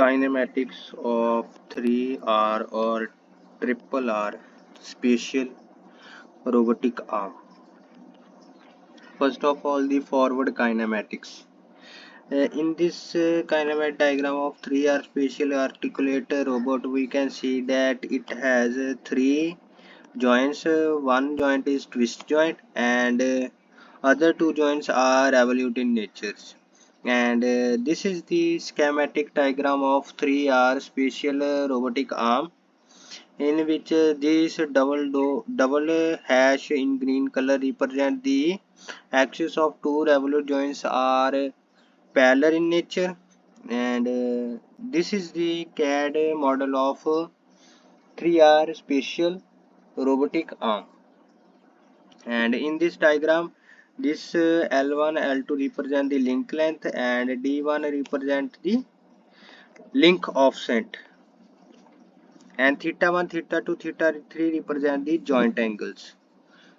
Kinematics of 3R or triple R spatial robotic arm. First of all, the forward kinematics. In this kinematic diagram of 3R spatial articulator robot, we can see that it has three joints. One joint is twist joint, and other two joints are revolute in nature. And this is the schematic diagram of 3R spatial robotic arm, in which this double hash in green color represent the axis of two revolute joints are parallel in nature. And this is the CAD model of 3R spatial robotic arm. And in this diagram, this L1 L2 represent the link length and D1 represent the link offset, and theta 1 theta 2 theta 3 represent the joint angles.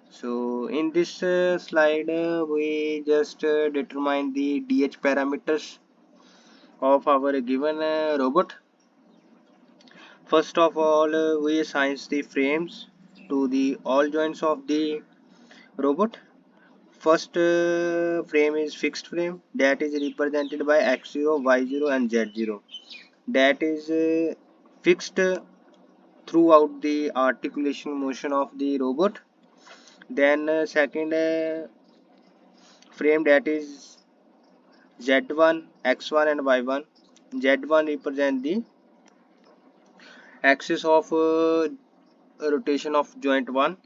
So in this slide we just determine the DH parameters of our given robot. First of all, we assign the frames to the all joints of the robot. First frame is fixed frame, that is represented by x0, y0 and z0, that is fixed throughout the articulation motion of the robot. Then second frame, that is z1, x1 and y1. Z1 represent the axis of rotation of joint 1,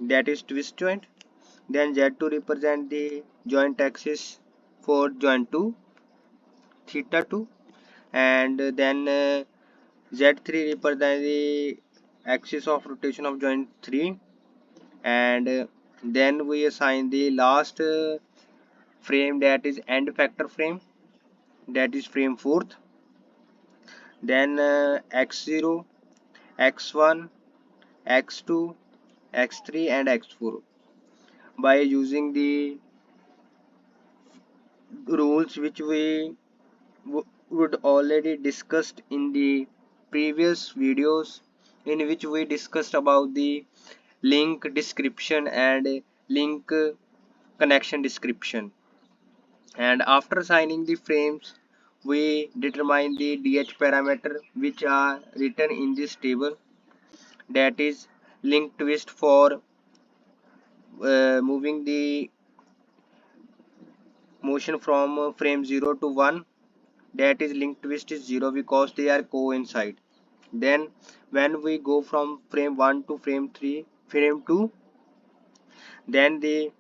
that is twist joint. Then z2 represent the joint axis for joint 2, theta 2. And then z3 represent the axis of rotation of joint 3. And then we assign the last frame, that is End-Effector frame, that is frame 4th. Then x0, x1, x2, x3 and x4 by using the rules which we would already discussed in the previous videos, in which we discussed about the link description and link connection description. And after assigning the frames, we determine the DH parameter which are written in this table, that is link twist for moving the motion from frame 0 to 1, that is link twist is 0 because they are coincide. Then when we go from frame 1 to frame 2, then the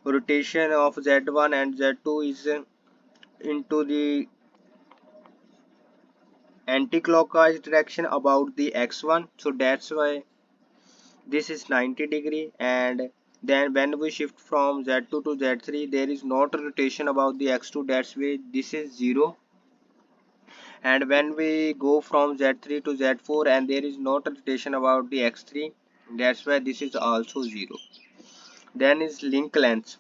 rotation of z1 and z2 is into the anti-clockwise direction about the x1, so that's why this is 90 degree. And then when we shift from z2 to z3, there is not rotation about the x2, that's why this is 0. And when we go from z3 to z4 and there is not rotation about the x3, that's why this is also 0. Then is link length,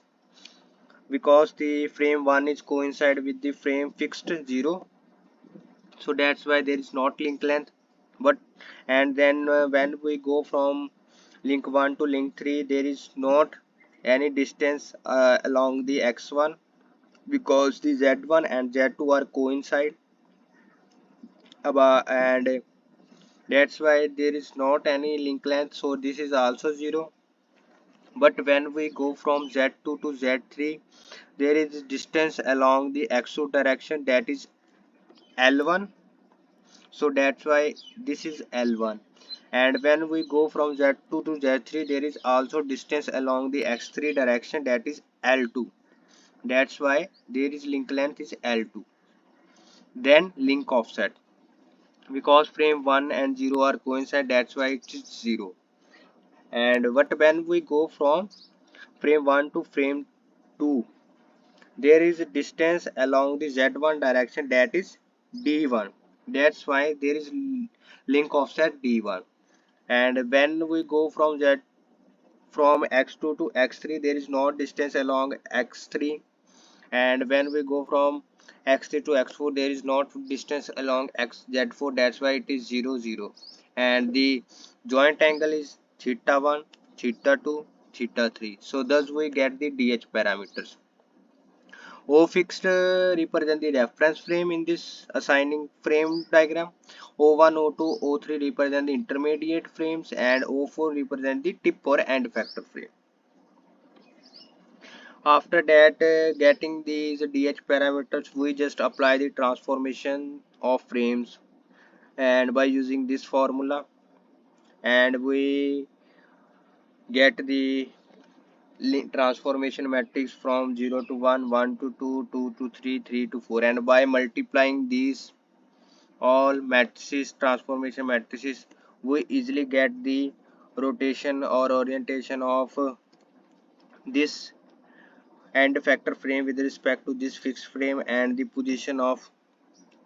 because the frame 1 is coincide with the frame fixed 0, so that's why there is not link length. But and then when we go from link 1 to link 3, there is not any distance along the x1 because the z1 and z2 are coincide about, and that's why there is not any link length, so this is also 0. But when we go from z2 to z3, there is distance along the x2 direction, that is L1, so that's why this is L1. And when we go from z2 to z3, there is also distance along the x3 direction, that is L2, that's why there is link length is L2. Then link offset, because frame 1 and 0 are coincide, that's why it is 0. And but when we go from frame 1 to frame 2, there is a distance along the z1 direction, that is d1, that's why there is link offset d1. And when we go from x2 to x3, there is no distance along x3. And when we go from x3 to x4 there is not distance along xz4, that's why it is 0 0, and the joint angle is theta 1, theta 2, theta 3. So thus we get the dh parameters. O fixed represent the reference frame in this assigning frame diagram. O1, O2, O3 represent the intermediate frames, and O4 represent the tip or end effector frame. After that, getting these DH parameters, we just apply the transformation of frames, and by using this formula, and we get the transformation matrix from 0 to 1, 1 to 2, 2 to 3, 3 to 4, and by multiplying these all matrices, transformation matrices, we easily get the rotation or orientation of this end effector frame with respect to this fixed frame, and the position of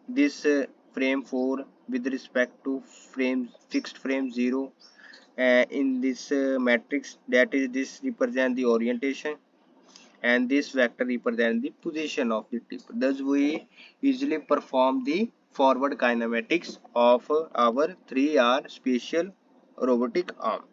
this frame 4 with respect to frame fixed frame 0 in this matrix, that is this represent the orientation, and this vector represent the position of the tip. Thus we easily perform the forward kinematics of our 3R spatial robotic arm.